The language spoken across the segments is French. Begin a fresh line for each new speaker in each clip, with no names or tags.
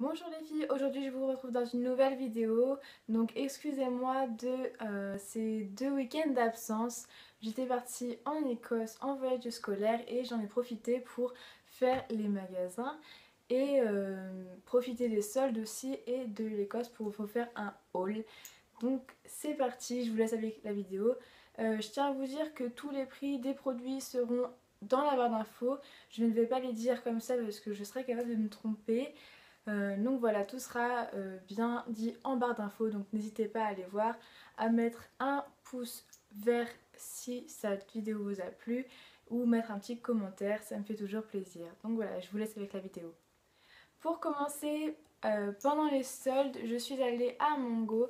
Bonjour les filles, aujourd'hui je vous retrouve dans une nouvelle vidéo. Donc excusez-moi de ces 2 week-ends d'absence. J'étais partie en Écosse en voyage scolaire et j'en ai profité pour faire les magasins et profiter des soldes aussi et de l'Écosse pour vous faire un haul. Donc c'est parti, je vous laisse avec la vidéo. Je tiens à vous dire que tous les prix des produits seront dans la barre d'infos. Je ne vais pas les dire comme ça parce que je serais capable de me tromper. Donc voilà, tout sera bien dit en barre d'infos, donc n'hésitez pas à aller voir, à mettre un pouce vert si cette vidéo vous a plu ou mettre un petit commentaire, ça me fait toujours plaisir. Donc voilà, je vous laisse avec la vidéo. Pour commencer, pendant les soldes, je suis allée à Mango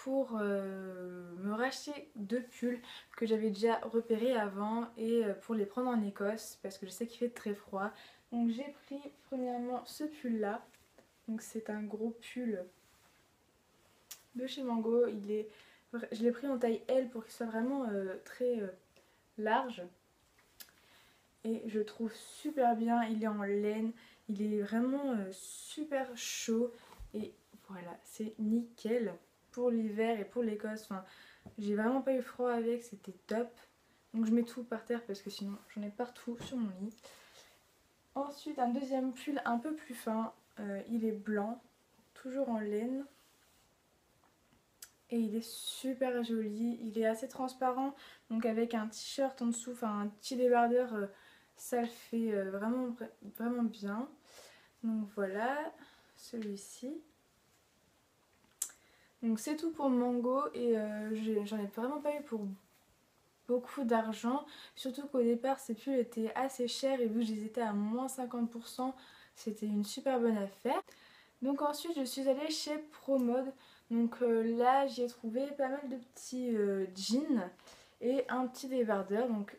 pour me racheter 2 pulls que j'avais déjà repérés avant et pour les prendre en Écosse parce que je sais qu'il fait très froid. Donc j'ai pris premièrement ce pull là. Donc c'est un gros pull de chez Mango. Je l'ai pris en taille L pour qu'il soit vraiment très large. Et je trouve super bien. Il est en laine. Il est vraiment super chaud. Et voilà, c'est nickel pour l'hiver et pour l'Écosse. Enfin, j'ai vraiment pas eu froid avec, c'était top. Donc je mets tout par terre parce que sinon j'en ai partout sur mon lit. Ensuite un deuxième pull un peu plus fin, il est blanc, toujours en laine. Et il est super joli, il est assez transparent, donc avec un t-shirt en dessous, enfin un petit débardeur, ça le fait vraiment bien. Donc voilà, celui-ci. Donc c'est tout pour Mango et j'en ai vraiment pas eu pour beaucoup d'argent, surtout qu'au départ ces pulls étaient assez chers et vu que je les étais à moins 50%, c'était une super bonne affaire. Donc ensuite je suis allée chez Promode, donc là j'ai trouvé pas mal de petits jeans et un petit débardeur. Donc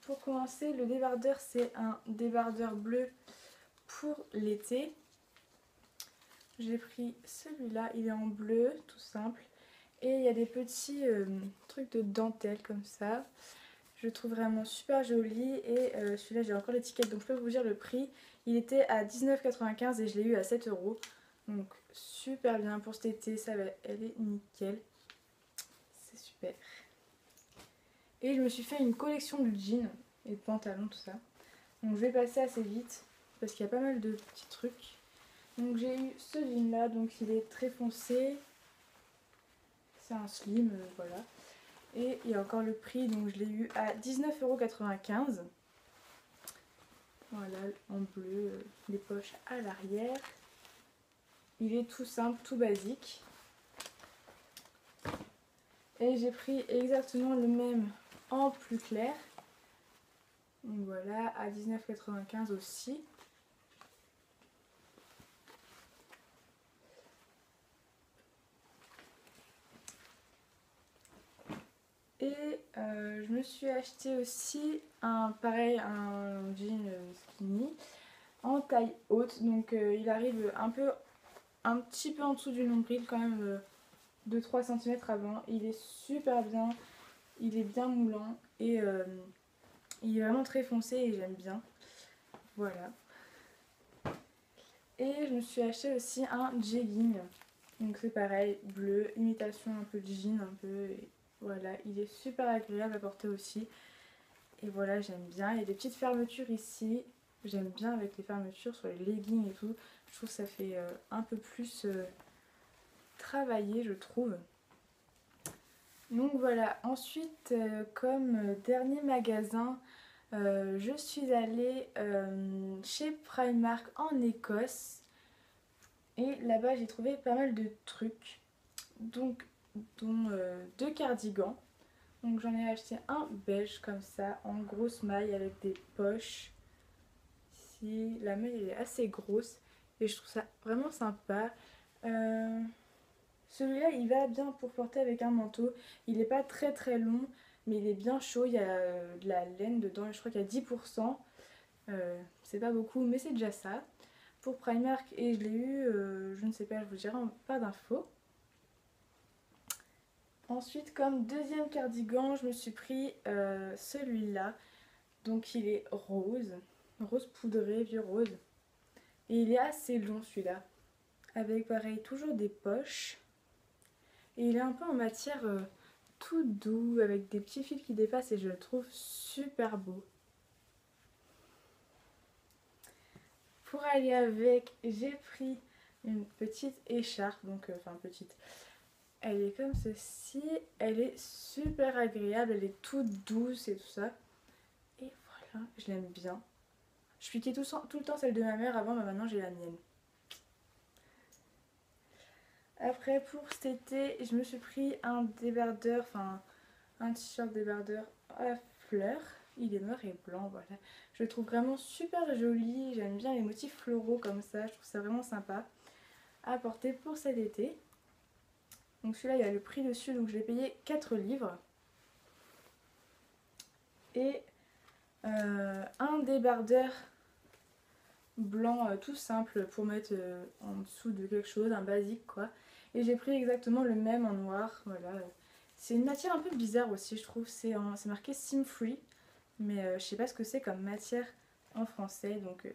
pour commencer, le débardeur c'est un débardeur bleu pour l'été. J'ai pris celui-là, il est en bleu tout simple et il y a des petits trucs de dentelle comme ça. Je le trouve vraiment super joli et celui-là j'ai encore l'étiquette donc je peux vous dire le prix. Il était à 19,95 et je l'ai eu à 7 €. Donc super bien pour cet été, ça va, elle est nickel. C'est super. Et je me suis fait une collection de jeans et de pantalons, tout ça. Donc je vais passer assez vite parce qu'il y a pas mal de petits trucs. Donc j'ai eu ce jean là, donc il est très foncé. C'est un slim, voilà. Et il y a encore le prix, donc je l'ai eu à 19,95 €. Voilà, en bleu, les poches à l'arrière. Il est tout simple, tout basique. Et j'ai pris exactement le même en plus clair. Donc voilà, à 19,95 € aussi. Et je me suis acheté aussi un jean skinny en taille haute. Donc il arrive un petit peu en dessous du nombril quand même, de 3 cm avant. Il est super bien, il est bien moulant et il est vraiment très foncé et j'aime bien. Voilà. Et je me suis acheté aussi un jegging. Donc c'est pareil, bleu, imitation un peu de jean, un peu. Et voilà, il est super agréable à porter aussi. Et voilà, j'aime bien. Il y a des petites fermetures ici. J'aime bien avec les fermetures sur les leggings et tout. Je trouve que ça fait un peu plus travailler, je trouve. Donc voilà, ensuite comme dernier magasin, je suis allée chez Primark en Écosse. Et là-bas j'ai trouvé pas mal de trucs, donc, dont 2 cardigans. Donc j'en ai acheté un beige comme ça, en grosse maille avec des poches. Ici, la maille elle est assez grosse et je trouve ça vraiment sympa. Celui-là il va bien pour porter avec un manteau. Il n'est pas très très long mais il est bien chaud, il y a de la laine dedans et je crois qu'il y a 10%. C'est pas beaucoup mais c'est déjà ça. Pour Primark et je l'ai eu, je ne sais pas, je vous dirai pas d'infos. Ensuite comme deuxième cardigan je me suis pris celui-là. Donc il est rose, rose poudré, vieux rose. Et il est assez long celui-là. Avec pareil, toujours des poches. Et il est un peu en matière tout doux, avec des petits fils qui dépassent et je le trouve super beau. Pour aller avec, j'ai pris une petite écharpe, donc enfin petite. Elle est comme ceci, elle est super agréable, elle est toute douce et tout ça. Et voilà, je l'aime bien. Je piquais tout le temps celle de ma mère avant, mais maintenant j'ai la mienne. Après pour cet été, je me suis pris un débardeur, enfin un t-shirt débardeur à fleurs. Il est noir et blanc, voilà. Je le trouve vraiment super joli, j'aime bien les motifs floraux comme ça, je trouve ça vraiment sympa à porter pour cet été. Donc celui-là, il y a le prix dessus, donc je l'ai payé 4 livres. Et un débardeur blanc tout simple pour mettre en dessous de quelque chose, un basique quoi. Et j'ai pris exactement le même en noir, voilà. C'est une matière un peu bizarre aussi, je trouve. C'est marqué Sim Free, mais je sais pas ce que c'est comme matière en français, donc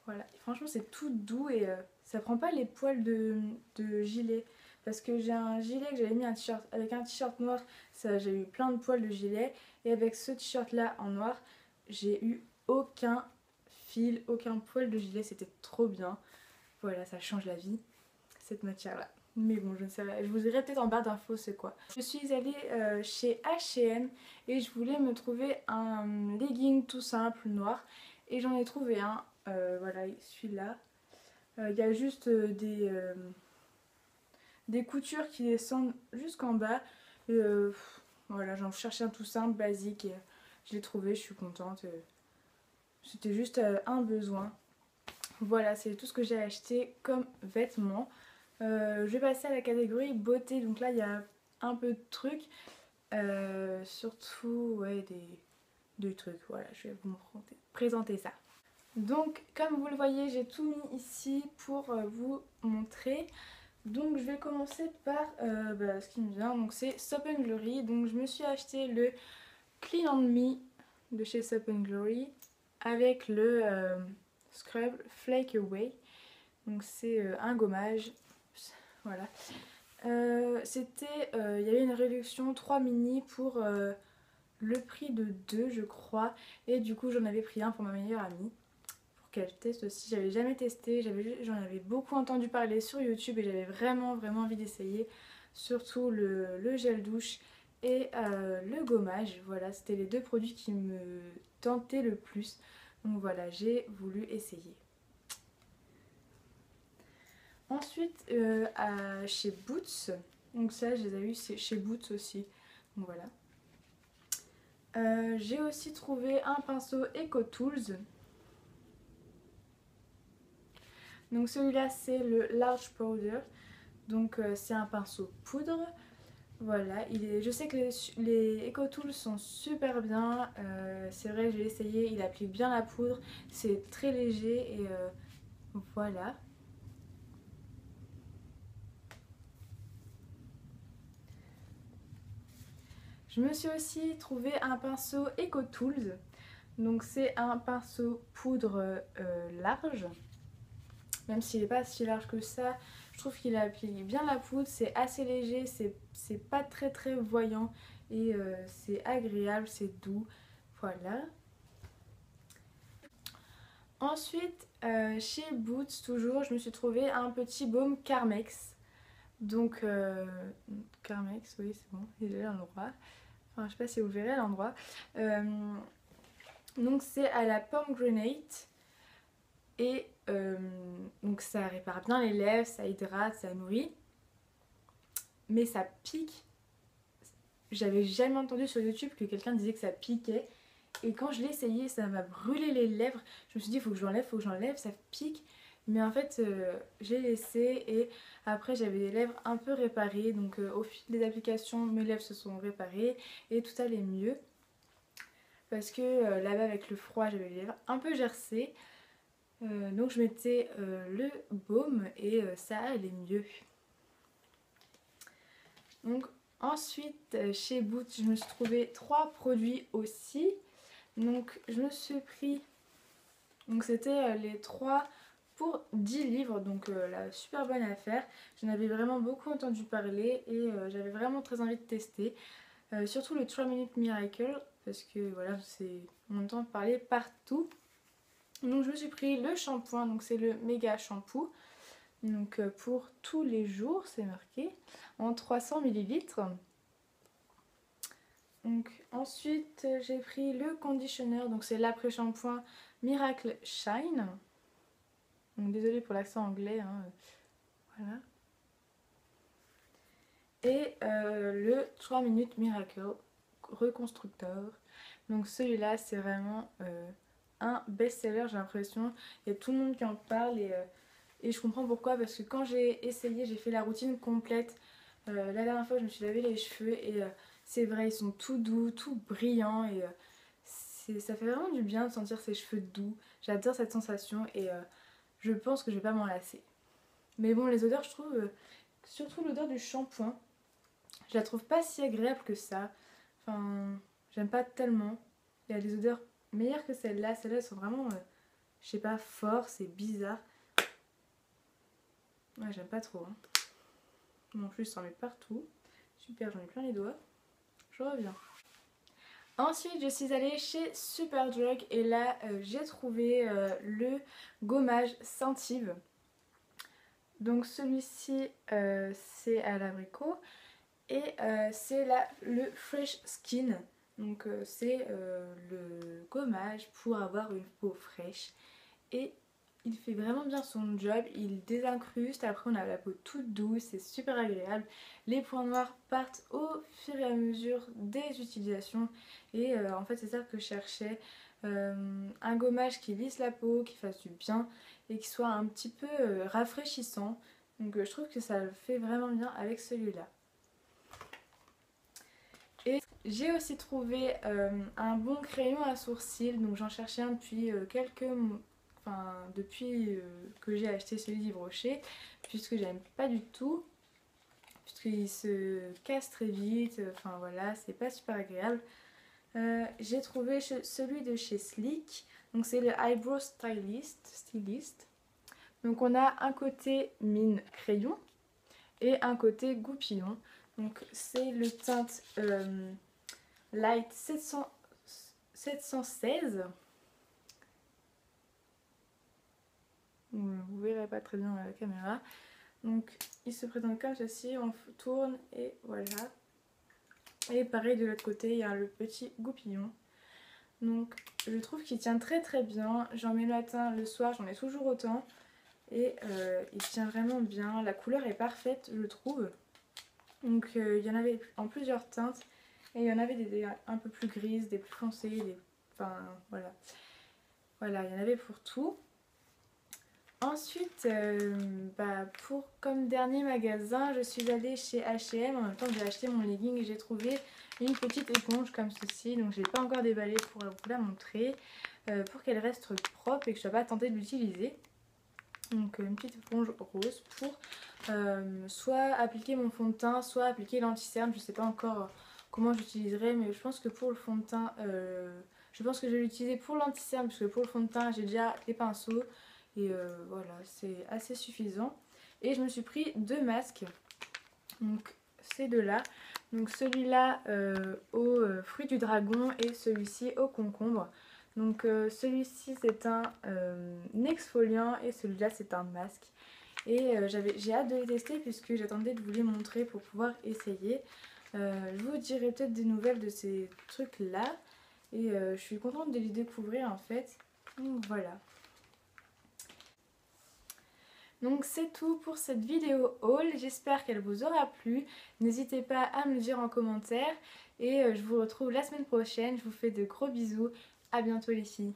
voilà. Et franchement, c'est tout doux et ça prend pas les poils de gilet. Parce que j'ai un gilet que j'avais mis un t-shirt avec un t-shirt noir, ça j'ai eu plein de poils de gilet. Et avec ce t-shirt là en noir, j'ai eu aucun fil, aucun poil de gilet, c'était trop bien. Voilà, ça change la vie, cette matière là. Mais bon, je ne sais pas, je vous dirai peut-être en barre d'infos c'est quoi. Je suis allée chez H&M et je voulais me trouver un legging tout simple noir. Et j'en ai trouvé un, voilà, celui-là. Il y a juste des coutures qui descendent jusqu'en bas. Et, voilà, j'en cherchais un tout simple, basique. Et, je l'ai trouvé, je suis contente. C'était juste un besoin. Voilà, c'est tout ce que j'ai acheté comme vêtements. Je vais passer à la catégorie beauté. Donc là, il y a un peu de trucs. Surtout, ouais, des trucs. Voilà, je vais vous présenter ça. Donc, comme vous le voyez, j'ai tout mis ici pour vous montrer. Donc, je vais commencer par ce qui me vient. Donc, c'est Soap & Glory. Donc, je me suis acheté le Clean on Me de chez Soap & Glory avec le Scrub Flake Away. Donc, c'est un gommage. Voilà. Il y avait une réduction 3 mini pour le prix de 2, je crois. Et du coup, j'en avais pris un pour ma meilleure amie. Qu'elle teste aussi, j'avais jamais testé, j'en avais beaucoup entendu parler sur YouTube et j'avais vraiment envie d'essayer, surtout le gel douche et le gommage. Voilà, c'était les deux produits qui me tentaient le plus, donc voilà, j'ai voulu essayer. Ensuite chez Boots, donc ça je les ai eu chez Boots aussi, donc voilà. J'ai aussi trouvé un pinceau EcoTools. Donc celui-là c'est le Large Powder, donc c'est un pinceau poudre. Voilà, je sais que les EcoTools sont super bien, c'est vrai j'ai essayé, il applique bien la poudre, c'est très léger et voilà. Je me suis aussi trouvé un pinceau EcoTools, donc c'est un pinceau poudre large. Même s'il n'est pas si large que ça, je trouve qu'il applique bien la poudre, c'est assez léger, c'est pas très voyant et c'est agréable, c'est doux, voilà. Ensuite, chez Boots toujours, je me suis trouvé un petit baume Carmex. Donc, Carmex, oui c'est bon, il est à l'endroit. Enfin, je sais pas si vous verrez l'endroit. Donc c'est à la pomegranate. Et donc ça répare bien les lèvres, ça hydrate, ça nourrit. Mais ça pique. J'avais jamais entendu sur YouTube que quelqu'un disait que ça piquait. Et quand je l'ai essayé, ça m'a brûlé les lèvres. Je me suis dit, faut que j'enlève, ça pique. Mais en fait, j'ai laissé et après j'avais les lèvres un peu réparées. Donc au fil des applications, mes lèvres se sont réparées et tout allait mieux. Parce que là-bas avec le froid, j'avais les lèvres un peu gercées. Donc je mettais le baume et ça allait mieux. Donc ensuite chez Boots je me suis trouvé 3 produits aussi. Donc je me suis pris, donc c'était les 3 pour 10 livres, donc la super bonne affaire. J'en avais vraiment beaucoup entendu parler et j'avais vraiment très envie de tester. Surtout le 3 Minute Miracle, parce que voilà, on entend parler partout. Donc je me suis pris le shampoing, donc c'est le méga shampoo. Donc pour tous les jours, c'est marqué, en 300 millilitres. Donc ensuite j'ai pris le conditioner, donc c'est l'après-shampoing Miracle Shine. Donc désolée pour l'accent anglais, hein. Voilà. Et le 3 minutes Miracle Reconstructeur. Donc celui-là c'est vraiment un best-seller, j'ai l'impression. Il y a tout le monde qui en parle et je comprends pourquoi, parce que quand j'ai essayé, j'ai fait la routine complète. La dernière fois je me suis lavé les cheveux et c'est vrai, ils sont tout doux, tout brillants et ça fait vraiment du bien de sentir ses cheveux doux. J'adore cette sensation et je pense que je vais pas m'en lasser. Mais bon, les odeurs, je trouve, surtout l'odeur du shampoing, je la trouve pas si agréable que ça. Enfin, j'aime pas tellement. Il y a des odeurs meilleures que celles-là. Celles-là, elles sont vraiment, je sais pas, fort, c'est bizarre. Ouais, j'aime pas trop. Hein. En plus, ça en met partout. Super, j'en ai plein les doigts. Je reviens. Ensuite, je suis allée chez Superdrug et là, j'ai trouvé le gommage Scentive. Donc celui-ci, c'est à l'abricot et c'est le Fresh Skin. Donc c'est le gommage pour avoir une peau fraîche et il fait vraiment bien son job, il désincruste, après on a la peau toute douce, c'est super agréable. Les points noirs partent au fur et à mesure des utilisations et en fait c'est ça que je cherchais, un gommage qui lisse la peau, qui fasse du bien et qui soit un petit peu rafraîchissant. Donc je trouve que ça le fait vraiment bien avec celui-là. Et j'ai aussi trouvé un bon crayon à sourcils, donc j'en cherchais un depuis depuis que j'ai acheté celui d'Yves Rocher, puisque j'aime pas du tout, puisqu'il se casse très vite, enfin voilà, c'est pas super agréable. J'ai trouvé celui de chez Sleek, donc c'est le Eyebrow Stylist. Donc on a un côté mine crayon et un côté goupillon. Donc c'est le teinte Light 716. Vous verrez pas très bien à la caméra. Donc il se présente comme ceci, on tourne et voilà. Et pareil de l'autre côté, il y a le petit goupillon. Donc je trouve qu'il tient très très bien. J'en mets le matin, le soir, j'en mets toujours autant. Et il tient vraiment bien. La couleur est parfaite, je trouve. Donc il y en avait en plusieurs teintes. Et il y en avait des un peu plus grises, des plus foncées, enfin voilà. Voilà, il y en avait pour tout. Ensuite, comme dernier magasin, je suis allée chez H&M. En même temps, j'ai acheté mon legging et j'ai trouvé une petite éponge comme ceci. Donc je ne l'ai pas encore déballée pour vous la montrer. Pour qu'elle reste propre et que je ne sois pas tentée de l'utiliser. Donc une petite éponge rose pour soit appliquer mon fond de teint, soit appliquer l'anti-cerne. Je ne sais pas encore comment j'utiliserai, mais je pense que pour le fond de teint, je pense que je vais l'utiliser pour l'anti-cerne, parce que pour le fond de teint, j'ai déjà des pinceaux. Et voilà, c'est assez suffisant. Et je me suis pris 2 masques. Donc ces deux-là. Donc celui-là au fruit du dragon et celui-ci au concombre. Donc celui-ci c'est un exfoliant et celui-là c'est un masque. Et j'ai hâte de les tester puisque j'attendais de vous les montrer pour pouvoir essayer. Je vous dirai peut-être des nouvelles de ces trucs-là. Et je suis contente de les découvrir en fait. Donc voilà. Donc c'est tout pour cette vidéo haul, j'espère qu'elle vous aura plu. N'hésitez pas à me le dire en commentaire et je vous retrouve la semaine prochaine. Je vous fais de gros bisous, à bientôt les filles.